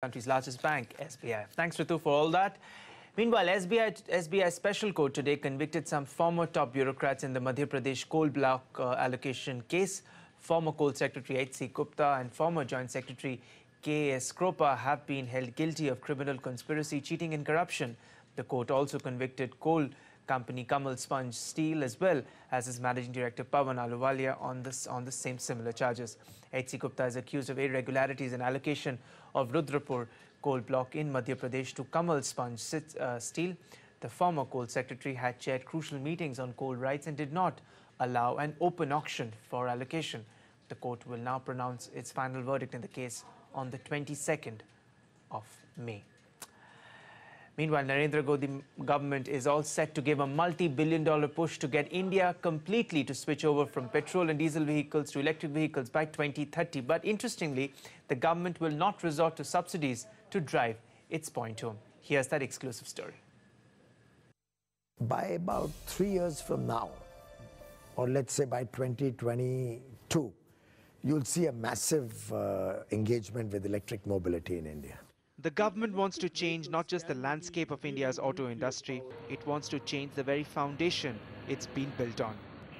country's largest bank, SBI. Thanks, Ritu, for all that. Meanwhile, SBI Special Court today convicted some former top bureaucrats in the Madhya Pradesh coal block allocation case. Former Coal Secretary H.C. Gupta and former Joint Secretary K.S. Kropa have been held guilty of criminal conspiracy, cheating and corruption. The court also convicted coal company Kamal Sponge Steel as well as his managing director Pawan Ahluwalia on the same similar charges. H.C. Gupta is accused of irregularities in allocation of Rudrapur coal block in Madhya Pradesh to Kamal Sponge Steel. The former coal secretary had chaired crucial meetings on coal rights and did not allow an open auction for allocation. The court will now pronounce its final verdict in the case on the 22nd of May. Meanwhile, Narendra Modi government is all set to give a multi-billion-dollar push to get India completely to switch over from petrol and diesel vehicles to electric vehicles by 2030. But interestingly, the government will not resort to subsidies to drive its point home. Here's that exclusive story. By about 3 years from now, or let's say by 2022, you'll see a massive engagement with electric mobility in India. The government wants to change not just the landscape of India's auto industry, it wants to change the very foundation it's been built on.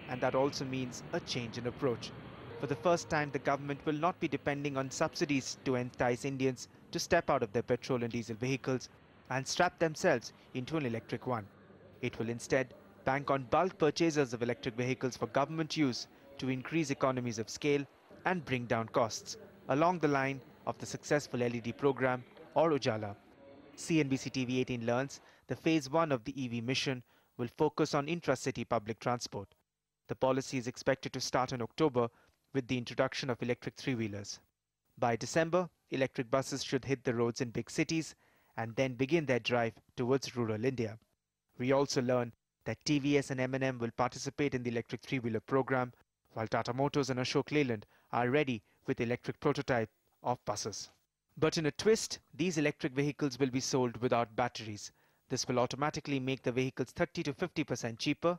And that also means a change in approach. For the first time, the government will not be depending on subsidies to entice Indians to step out of their petrol and diesel vehicles and strap themselves into an electric one. It will instead bank on bulk purchases of electric vehicles for government use to increase economies of scale and bring down costs, along the line of the successful LED program or Ujala. CNBC TV 18 learns the phase 1 of the EV mission will focus on intra-city public transport. The policy is expected to start in October with the introduction of electric three-wheelers. By December, electric buses should hit the roads in big cities and then begin their drive towards rural India. We also learn that TVS and M&M will participate in the electric three-wheeler program, while Tata Motors and Ashok Leyland are ready with electric prototype of buses. But in a twist, these electric vehicles will be sold without batteries. This will automatically make the vehicles 30 to 50% cheaper.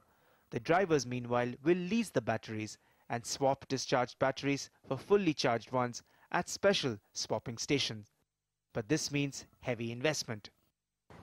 The drivers, meanwhile, will lease the batteries and swap discharged batteries for fully charged ones at special swapping stations. But this means heavy investment.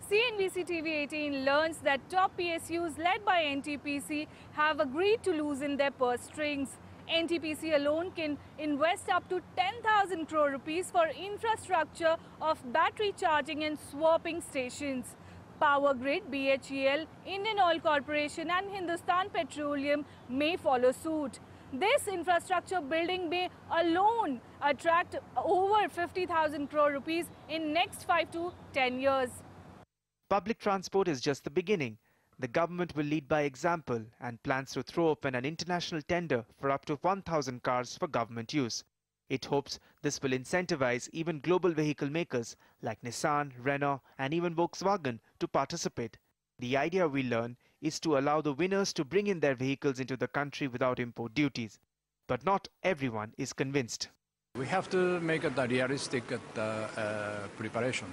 CNBC TV 18 learns that top PSUs led by NTPC have agreed to loosen their purse strings. NTPC alone can invest up to 10,000 crore rupees for infrastructure of battery charging and swapping stations. Power Grid, BHEL, Indian Oil Corporation and Hindustan Petroleum may follow suit. This infrastructure building may alone attract over 50,000 crore rupees in next 5 to 10 years. Public transport is just the beginning. The government will lead by example and plans to throw open an international tender for up to 1,000 cars for government use. It hopes this will incentivize even global vehicle makers like Nissan, Renault and even Volkswagen to participate. The idea, we learn, is to allow the winners to bring in their vehicles into the country without import duties. But not everyone is convinced. We have to make a realistic preparation.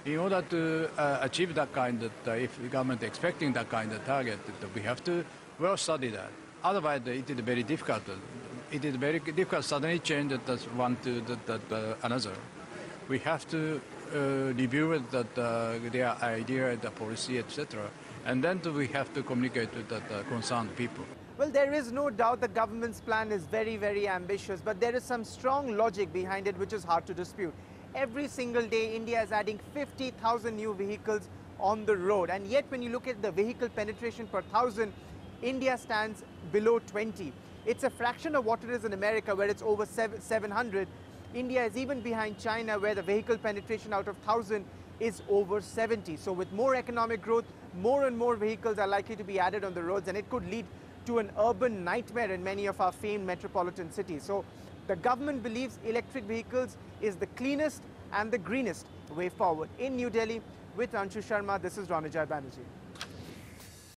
In order to achieve that kind of, if the government is expecting that kind of target, we have to well study that. Otherwise, it is very difficult. It is very difficult suddenly change one to another. We have to review their idea, the policy, etc. And then we have to communicate with the concerned people. Well, there is no doubt the government's plan is very, very ambitious, but there is some strong logic behind it which is hard to dispute. Every single day, India is adding 50,000 new vehicles on the road. And yet, when you look at the vehicle penetration per thousand, India stands below 20. It's a fraction of what it is in America, where it's over 700. India is even behind China, where the vehicle penetration out of 1,000 is over 70. So with more economic growth, more and more vehicles are likely to be added on the roads, and it could lead to an urban nightmare in many of our famed metropolitan cities. So the government believes electric vehicles is the cleanest and the greenest way forward. In New Delhi, with Anshu Sharma, this is Ranajay Banerjee.